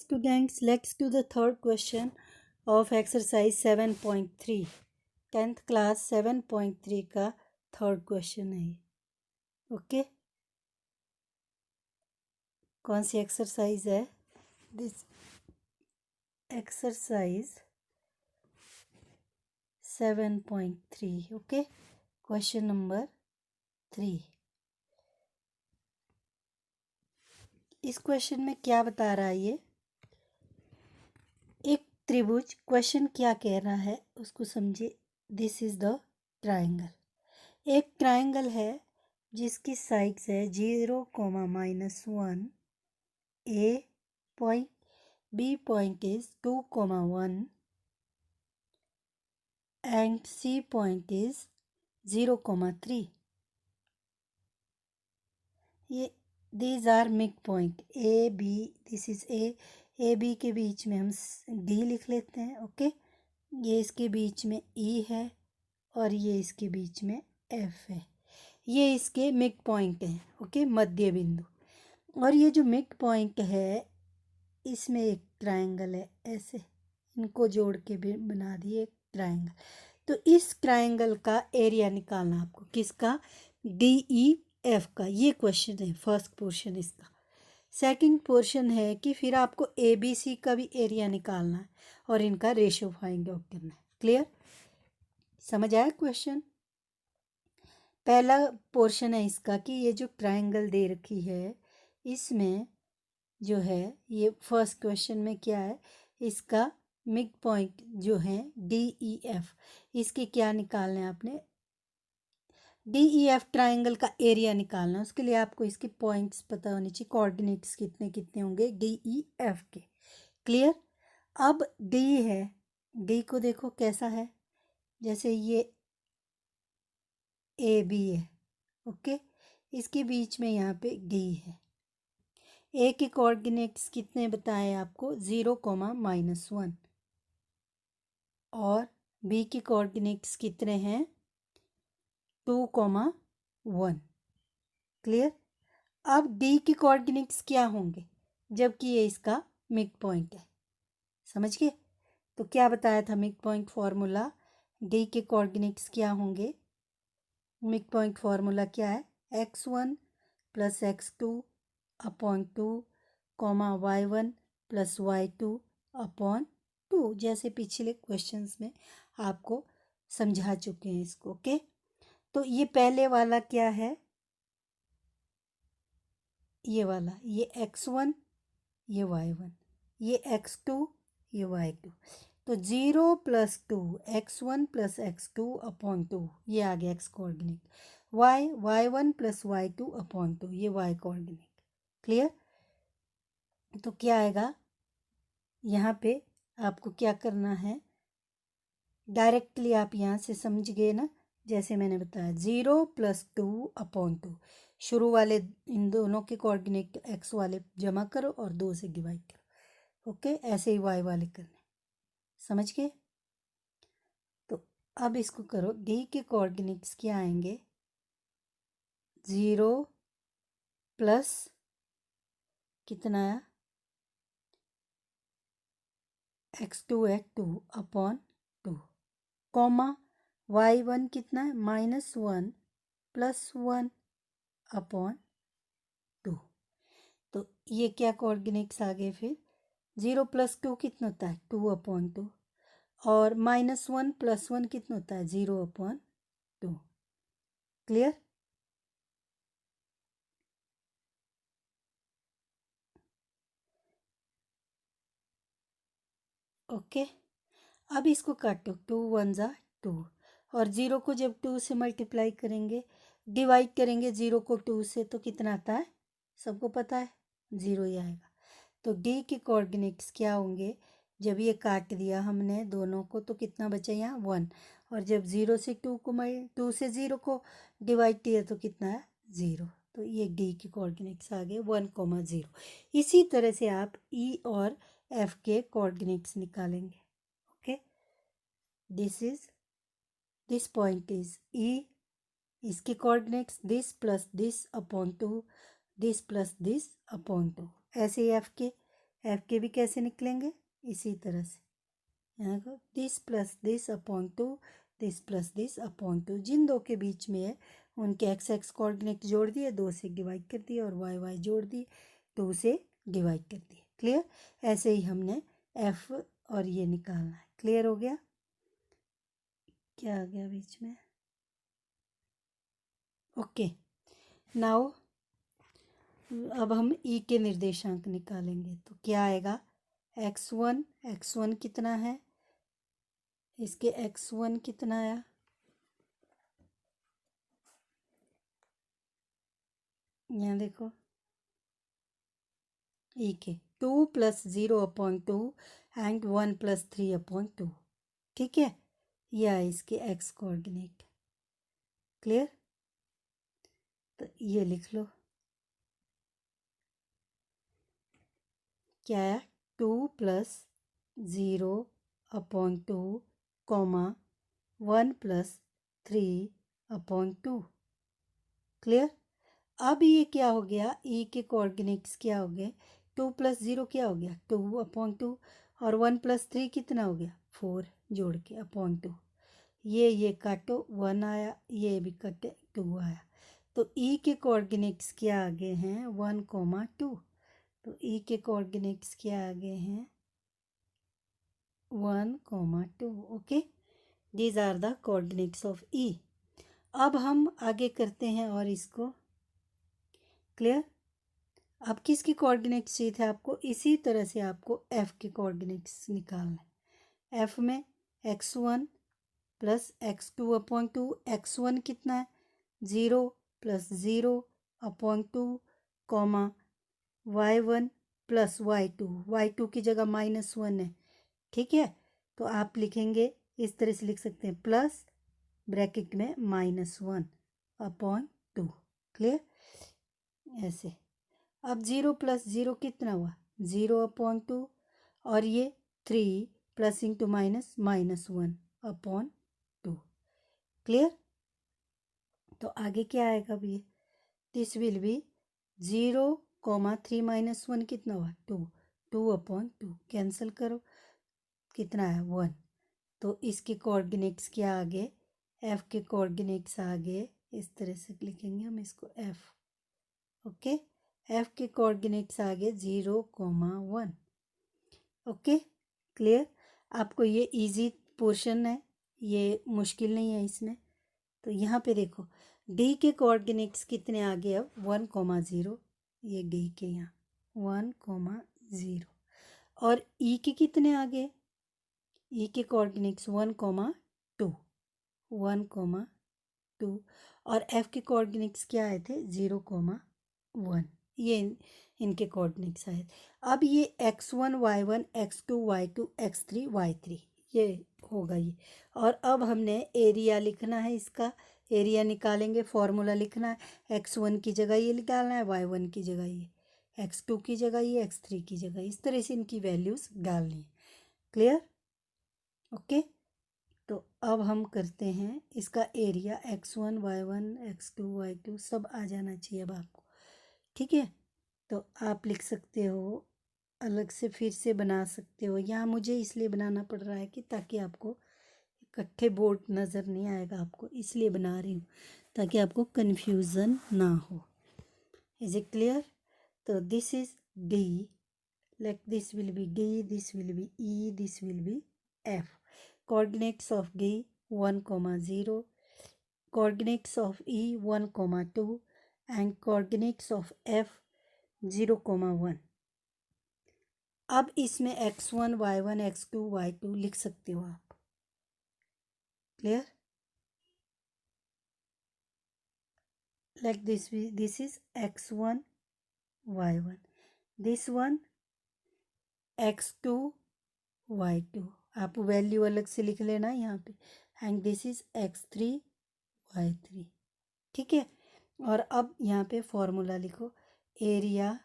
students, let's do the third question of exercise 7.3. 10th class 7.3 का third question है ये. Okay, कौन सी exercise है? This exercise 7.3. Okay, question number 3. इस question में क्या बता रहा है ये? एक त्रिभुज, क्वेश्चन क्या कह रहा है उसको समझिए. This is the triangle. एक ट्राइंगल है जिसकी साइड्स है 0, -1. A point, B point is 2, 1 and C point is 0, 3. ये these are mid point A B. This is A B के बीच में हम डी लिख लेते हैं. ओके, ये इसके बीच में ई है और ये इसके बीच में एफ है. ये इसके मिड पॉइंट हैं. ओके, मध्य बिंदु. और ये जो मिड पॉइंट है इसमें एक ट्रायंगल है. ऐसे इनको जोड़ के भी बना दिए एक ट्रायंगल. तो इस ट्रायंगल का एरिया निकालना आपको. किसका? डी ई एफ का. ये क्वेश्चन है फर्स्ट पोर्शन इसका. सेकंड पोर्शन है कि फिर आपको ए बी सी का भी एरिया निकालना है और इनका रेशियो फाइंड आउट करना है. क्लियर? समझ आया क्वेश्चन? पहला पोर्शन है इसका कि ये जो ट्रायंगल दे रखी है इसमें जो है ये फर्स्ट क्वेश्चन में क्या है, इसका मिड पॉइंट जो है डी ई एफ, इसके क्या निकालना है आपने? डी ई एफ ट्राइंगल का एरिया निकालना है. उसके लिए आपको इसके पॉइंट्स पता होने चाहिए, कोऑर्डिनेट्स कितने कितने होंगे डी ई एफ के. क्लियर? अब डी है, डी को देखो कैसा है, जैसे ये ए बी है. ओके, इसके बीच में यहाँ पे डी है. ए के कोऑर्डिनेट्स कितने बताए आपको? 0, -1. और बी के कोऑर्डिनेट्स कितने हैं? 2, 1. क्लियर? अब डी के कोऑर्डिनेट्स क्या होंगे जबकि ये इसका मिड पॉइंट है. समझ गए? तो क्या बताया था मिड पॉइंट फॉर्मूला? डी के कोऑर्डिनेट्स क्या होंगे? मिड पॉइंट फॉर्मूला क्या है? x1 + x2 upon 2, y1 + y2 upon 2. जैसे पिछले क्वेश्चंस में आपको समझा चुके हैं इसको. ओके, तो ये पहले वाला क्या है? ये वाला, ये x1, ये y1, ये x2, ये y2. तो 0 + 2, x1 + x2 अपॉन 2, ये आ गया x coordinate. y1 + y2 upon 2, ये y कोऑर्डिनेट. क्लियर? तो क्या आएगा यहाँ पे? आपको क्या करना है, डायरेक्टली आप यहाँ से समझ गए ना, जैसे मैंने बताया 0 + 2 अपॉन 2. शुरू वाले इन दोनों के कोऑर्डिनेट एक्स वाले जमा करो और 2 से डिवाइड करो. ओके, ऐसे ही वाई वाले करने. समझ गए? तो अब इसको करो. डी के कोऑर्डिनेट्स क्या आएंगे? 0 प्लस कितना आया? x2 अपॉन 2, कॉमा y1 कितना है? -1 + 1 अपॉन 2. तो ये क्या कोऑर्डिनेट्स आ गए फिर? 0 + 2 कितना होता है? 2 अपॉन 2. और -1 + 1 कितना होता है? 0 अपॉन 2. क्लियर? ओके, अब इसको काटो. 2 × 1 = 2 और 0 को जब 2 से मल्टीप्लाई करेंगे, डिवाइड करेंगे 0 को 2 से, तो कितना आता है? सबको पता है 0 ही आएगा. तो डी के कोऑर्डिनेट्स क्या होंगे? जब ये काट दिया हमने दोनों को तो कितना बचा यहाँ? 1. और जब 0 से 2 से 0 को डिवाइड किया तो कितना है? 0. तो ये डी के कोऑर्डिनेट्स आ गए 1, 0. इसी तरह से आप ई और एफ के कोऑर्डिनेट्स निकालेंगे. ओके, दिस पॉइंट इज ई, इसके coordinates this plus this upon 2, this plus this upon 2. ऐसे ही एफ के एफ के भी कैसे निकलेंगे, इसी तरह से। यहाँ को this plus this upon two, this plus this upon two, जिन दो के बीच में है उनके एक्स एक्स कोऑर्डिनेट जोड़ दिए, 2 से डिवाइड कर दिए, और वाई वाई जोड़ दिए, 2 से डिवाइड कर दिए। क्लियर। ऐसे ही हमने एफ और ये निकालना है। क्लियर हो गया। क्या आ गया बीच में, ओके। नाउ अब हम ई के निर्देशांक निकालेंगे, तो क्या आएगा, x1 कितना है, इसके x1 कितना आया, यहाँ देखो, ई के 2 + 0/2 एंड 1 + 3/2, ठीक है। यह है इसके एक्स कोऑर्डिनेट। क्लियर। तो ये लिख लो, क्या है, 2 + 0/2, 1 + 3/2। क्लियर। अब ये क्या हो गया, ई के कोऑर्डिनेट्स क्या हो गए, 2 + 0 क्या हो गया, 2/2, और 1 + 3 कितना हो गया, 4 जोड़ के /2। ये काटो, 1 आया, ये भी कटे, 2 आया। तो ई के कोऑर्डिनेट्स क्या आ गए हैं, 1, 2। तो ई के कोऑर्डिनेट्स क्या आ गए हैं, 1, 2। Okay, these are the coordinates of E. अब हम आगे करते हैं और इसको। क्लियर। अब किसकी कोऑर्डिनेट्स चाहिए थे आपको, इसी तरह से आपको एफ के कोऑर्डिनेट्स निकालना है। एफ में x1 + x2/2, x1 कितना है, 0 + 0/2, y1 + y2 की जगह -1 है, ठीक है। तो आप लिखेंगे, इस तरह से लिख सकते हैं, प्लस ब्रैकेट में -1/2। क्लियर। ऐसे। अब 0 + 0 कितना हुआ, 0/2, और ये 3 + इंटू माइनस -1/2। क्लियर। तो आगे क्या आएगा अब, ये दिस विल बी 0, 3 - 1 कितना हुआ, 2, 2/2, कैंसिल करो, कितना है, 1। तो इसके कोऑर्डिनेट्स क्या आ गए, एफ के कोऑर्डिनेट्स आ गए, इस तरह से लिखेंगे हम इसको, एफ। ओके, एफ के कोऑर्डिनेट्स आ गए 0, 1। ओके। क्लियर। आपको ये इजी पोर्शन है, ये मुश्किल नहीं है इसमें। तो यहाँ पे देखो, डी के कोऑर्डिनेट्स कितने आ गए अब, 1, 0, ये डी के यहाँ 1, 0। और ई के कितने आ गए, ई के कोऑर्डिनेट्स 1, 2, 1, 2। और एफ के कोऑर्डिनेट्स क्या आए थे, 0, 1। ये इनके कोऑर्डिनेट्स आए। अब ये x1 y1 x2 y2 x3 y3 ये होगा ये। और अब हमने एरिया लिखना है, इसका एरिया निकालेंगे, फॉर्मूला लिखना है, x1 की जगह ये निकालना है, y1 की जगह ये, x2 की जगह ये, x3 की जगह, इस तरह से इनकी वैल्यूज़ डालनी है। क्लियर। ओके। तो अब हम करते हैं इसका area, x1 y1 x2 y2 सब आ जाना चाहिए अब आपको, ठीक है। तो आप लिख सकते हो, अलग से फिर से बना सकते हो, यहाँ मुझे इसलिए बनाना पड़ रहा है कि ताकि आपको इकट्ठे बोर्ड नज़र नहीं आएगा आपको, इसलिए बना रही हूँ ताकि आपको कन्फ्यूज़न ना हो। Is it clear. तो this is D, like this will be D, this will be E, this will be F. Coordinates of D 1, 0, coordinates of E 1, 2, and coordinates of F 0, 1। अब इसमें x1 y1 x2 y2 लिख सकते हो आप। Clear. Like this is x1 y1, this one x2 y2, आप value अलग से लिख लेना यहाँ पे, and this is x3 y3, ठीक है। और अब यहाँ पे फॉर्मूला लिखो, area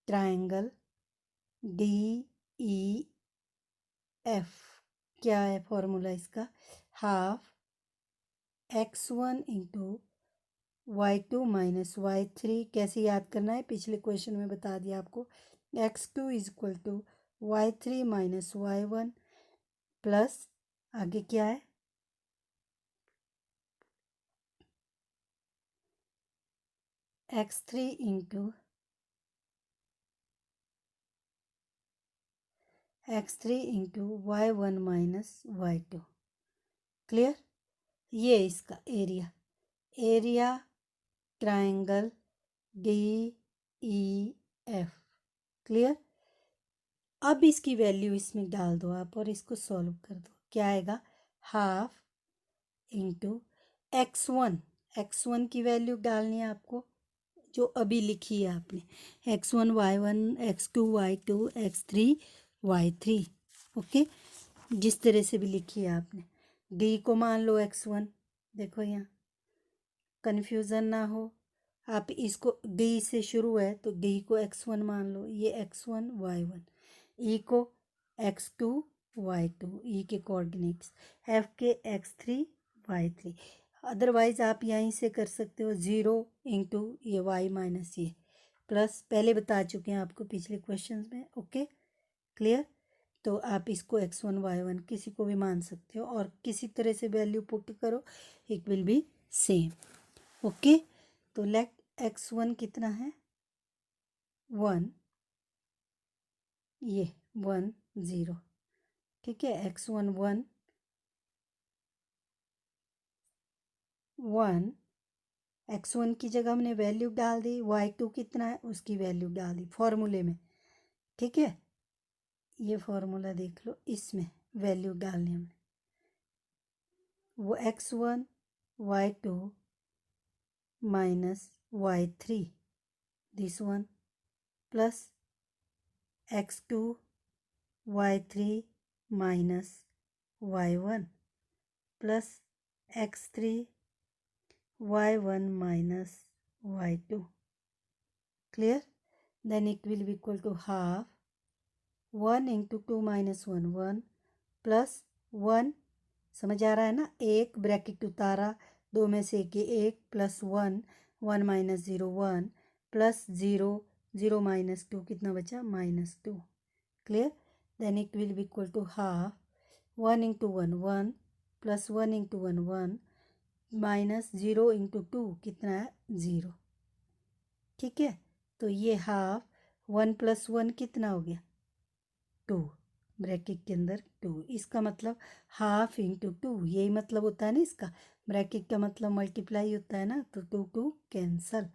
triangle D E F, क्या है फॉर्मूला इसका, half x1 into y2 - y3। कैसे याद करना है, पिछले क्वेश्चन में बता दिया आपको, x2 is equal to y3 minus y1 plus आगे क्या है x3 into y1 minus y2। Clear. ये इसका एरिया ट्रायंगल DEF। क्लियर। अब इसकी वैल्यू इसमें डाल दो आप और इसको सॉल्व कर दो। क्या आएगा, हाफ इंटू x1 की वैल्यू डालनी है आपको जो अभी लिखी है आपने, x1 y1 x2 y2 x3 y3। Okay, जिस तरह से भी लिखी है आपने। d को मान लो x1, देखो यहाँ कन्फ्यूज़न ना हो। आप इसको d से शुरू है तो d को x1 मान लो, ये x1 y1, e को x2 y2, e के कोऑर्डिनेट्स, f के x3 y3। अदरवाइज आप यहीं से कर सकते हो 0 इंटू ये y माइनस ये प्लस, पहले बता चुके हैं आपको पिछले क्वेश्चंस में। Okay, clear. तो आप इसको x1 y1 किसी को भी मान सकते हो और किसी तरह से वैल्यू पुट करो, it will B same. Okay, तो लेट x1 कितना है 1, ये 1 0। ठीक है, x1 1 1, x1 की जगह हमने वैल्यू डाल दी, y2 कितना है उसकी वैल्यू डाल दी फॉर्मूले में। ठीक है, ये फॉर्मूला देख लो, इसमें वैल्यू डालनी हमने, वो x1 y2 minus y3 this one plus x2 y3 minus y1 plus x3 y1 minus y2। Clear. Then it will be equal to half 1 into 2 minus 1 1 plus 1, समझ आ रहा है ना, एक ब्रैकेट उतारा, दो में से एक प्लस 1 1 माइनस 0 1 प्लस 0 0 माइनस 2 कितना बचा -2। Clear. Then it will be equal to half 1 into 1 1 plus 1 into 1 1 minus 0 into 2 कितना है 0। ठीक है, तो ये हाफ 1 प्लस 1 कितना हो गया 2, ब्रैकेट के अंदर 2। इसका मतलब हाफ इंटू 2, यही मतलब होता है ना इसका, ब्रैकेट का मतलब मल्टीप्लाई होता है ना, तो 2 2 कैंसल,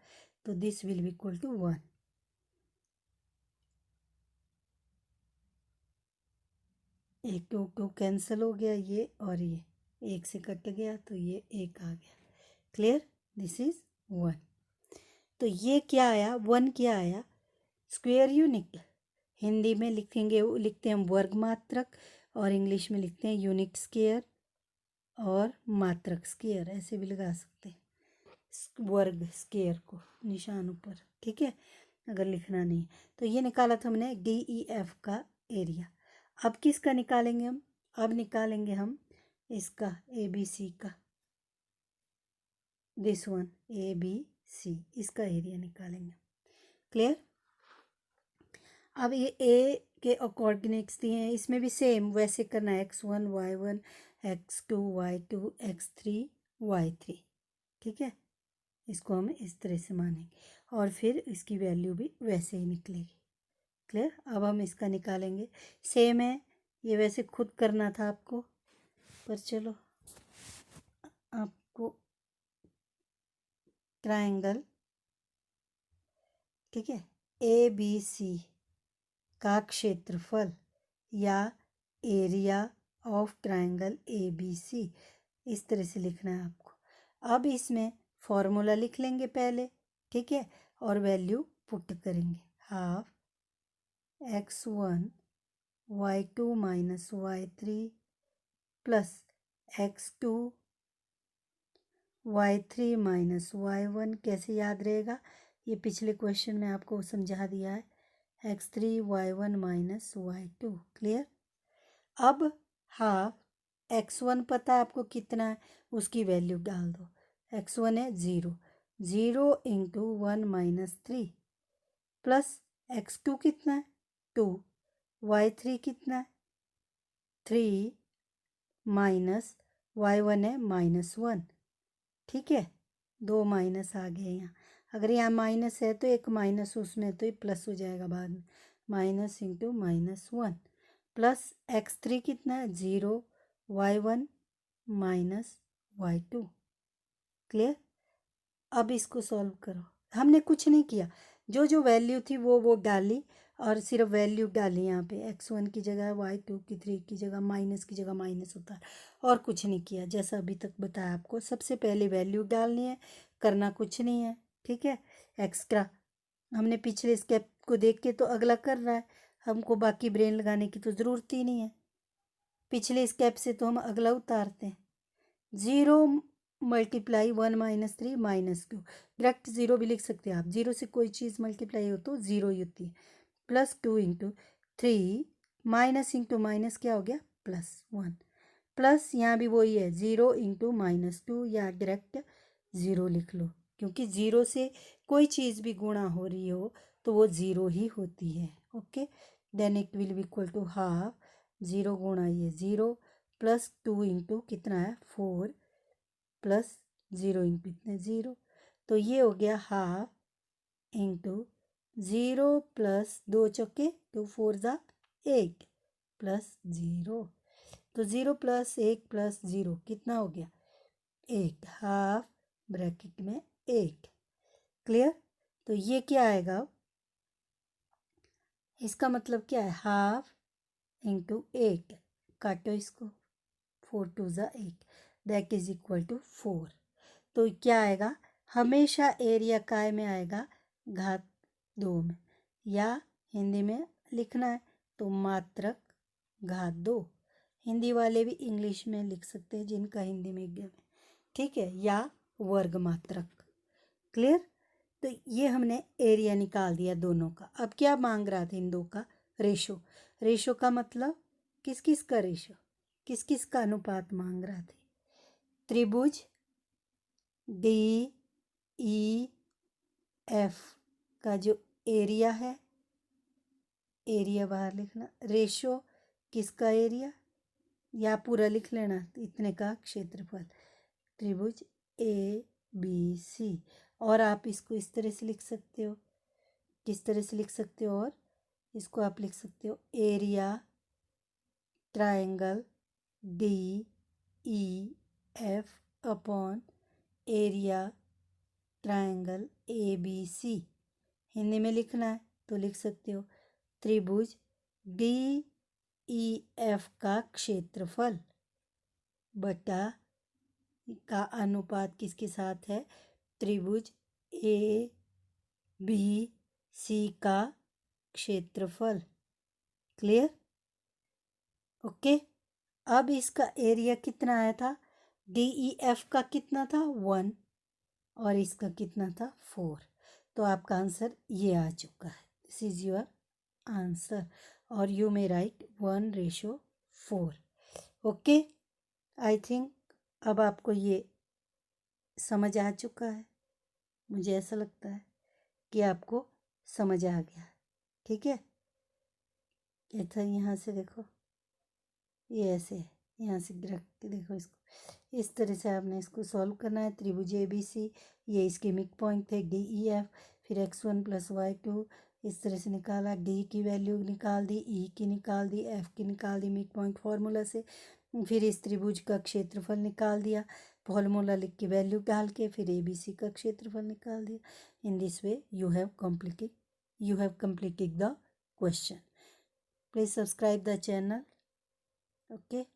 तो this will be equal to 1। एक 2 2 कैंसिल हो गया, ये और ये एक से कट गया तो ये एक आ गया। Clear, this is 1। तो ये क्या आया 1 क्या आया, स्क्वायर यूनिट। हिंदी में लिखेंगे लिखते हैं हम वर्ग मात्रक, और इंग्लिश में लिखते हैं यूनिट स्क्वायर और मात्रक स्क्वायर, ऐसे भी लगा सकते हैं वर्ग स्क्वायर को निशान ऊपर। ठीक है, अगर लिखना नहीं तो ये निकाला था हमने DEF का एरिया। अब किसका निकालेंगे हम, अब निकालेंगे हम इसका ABC का, दिस वन ABC, इसका एरिया निकालेंगे। क्लियर। अब ये A के कोऑर्डिनेट्स दिए हैं, इसमें भी सेम वैसे करना है, x1 y1 x2 y2 x3 y3। ठीक है, इसको हम इस तरह से मानेंगे और फिर इसकी वैल्यू भी वैसे ही निकलेगी। क्लियर। अब हम इसका निकालेंगे, सेम है, ये वैसे खुद करना था आपको, पर चलो आपको ट्रायंगल, ठीक है, ABC का क्षेत्रफल या एरिया ऑफ ट्रायंगल ABC इस तरह से लिखना है आपको। अब इसमें फॉर्मूला लिख लेंगे पहले, ठीक है, और वैल्यू पुट करेंगे, half x1 y2 minus y3 plus x2 y3 minus y1। कैसे याद रहेगा, ये पिछले क्वेश्चन में आपको समझा दिया है, x3 y1 minus y2। Clear. अब हाफ x1 पता है आपको कितना है, उसकी वैल्यू डाल दो, x1 है 0 0 इंटू 1 माइनस 3 प्लस x2 कितना है 2, y3 कितना है 3 माइनस y1 है -1। ठीक है, 2 माइनस आ गए यहाँ। अगर यहाँ माइनस है तो एक माइनस उसमें तो ये प्लस हो जाएगा बाद में, माइनस इंटू -1 प्लस x3 कितना है 0, y1 माइनस y2। क्लियर। अब इसको सॉल्व करो। हमने कुछ नहीं किया, जो जो वैल्यू थी वो डाली और सिर्फ वैल्यू डाली यहाँ पे, x1 की जगह y2 की 3 की जगह माइनस की जगह माइनस होता है, और कुछ नहीं किया। जैसा अभी तक बताया आपको, सबसे पहले वैल्यू डालनी है, करना कुछ नहीं है। ठीक है, एक्स्ट्रा हमने पिछले स्टेप को देख के तो अगला कर रहा है, हमको बाकी ब्रेन लगाने की तो ज़रूरत ही नहीं है। पिछले स्टेप से तो हम अगला उतारते हैं। 0 मल्टीप्लाई 1 -3 -2, डायरेक्ट 0 भी लिख सकते हैं आप। 0 से कोई चीज़ मल्टीप्लाई हो तो 0 ही होती है। Plus 2 into 3 minus into minus क्या हो गया +1, प्लस यहाँ भी वही है 0 इंटू -2, या डायरेक्ट 0 लिख लो, क्योंकि 0 से कोई चीज़ भी गुणा हो रही हो तो वो 0 ही होती है। Okay, then it will be equal to half 0 गुणा ये 0 प्लस 2 इंटू कितना है 4 प्लस 0 इंटू कितने 0, तो ये हो गया हाफ इंटू 0 प्लस 2 चौके 2 4 ज़ा 8 प्लस 0, तो 0 प्लस 1 प्लस 0 कितना हो गया 8, हाफ ब्रैकेट में 8। क्लियर। तो ये क्या आएगा, इसका मतलब क्या है हाफ इंटू 8, काटो इसको 4 2 ज़ा 8, दैट इज इक्वल टू 4। तो क्या आएगा, हमेशा एरिया काय में आएगा घात 2 में, या हिंदी में लिखना है तो मात्रक घात 2। हिंदी वाले भी इंग्लिश में लिख सकते हैं जिनका हिंदी मीडियम है। ठीक है, या वर्ग मात्रक। क्लियर। तो ये हमने एरिया निकाल दिया दोनों का। अब क्या मांग रहा था इन दो का, रेशो। रेशो का मतलब किस किस का रेशो, किस किस का अनुपात मांग रहा था। त्रिभुज DEF का जो एरिया है, एरिया बाहर लिखना, रेशो किसका एरिया, या पूरा लिख लेना इतने का क्षेत्रफल, त्रिभुज ABC। और आप इसको इस तरह से लिख सकते हो, किस तरह से लिख सकते हो, और इसको आप लिख सकते हो area triangle DEF upon area triangle ABC। Hindi में लिखना है तो लिख सकते हो त्रिभुज DEF का क्षेत्रफल बटा का अनुपात किसके साथ है, त्रिभुज ABC का क्षेत्रफल। क्लियर। ओके, अब इसका एरिया कितना आया था, DEF का कितना था 1 और इसका कितना था 4, तो आपका आंसर ये आ चुका है। दिस इज योर आंसर, और you may right 1:4। Okay, I think अब आपको ये समझ आ चुका है। मुझे ऐसा लगता है कि आपको समझ आ गया। ठीक है, ये था, यहाँ से देखो, ये ऐसे है, यहाँ से रख के देखो इसको, इस तरह से आपने इसको सॉल्व करना है। त्रिभुज ABC, ये इसके मिड पॉइंट थे DEF, फिर x1 + y2 इस तरह से निकाला, D की वैल्यू निकाल दी, E की निकाल दी, F की निकाल दी मिड पॉइंट फार्मूला से, फिर इस त्रिभुज का क्षेत्रफल निकाल दिया फार्मूला लिख के वैल्यू डाल के, फिर ABC का क्षेत्रफल निकाल दिया। In this way you have completed the question. Please subscribe the channel. Okay.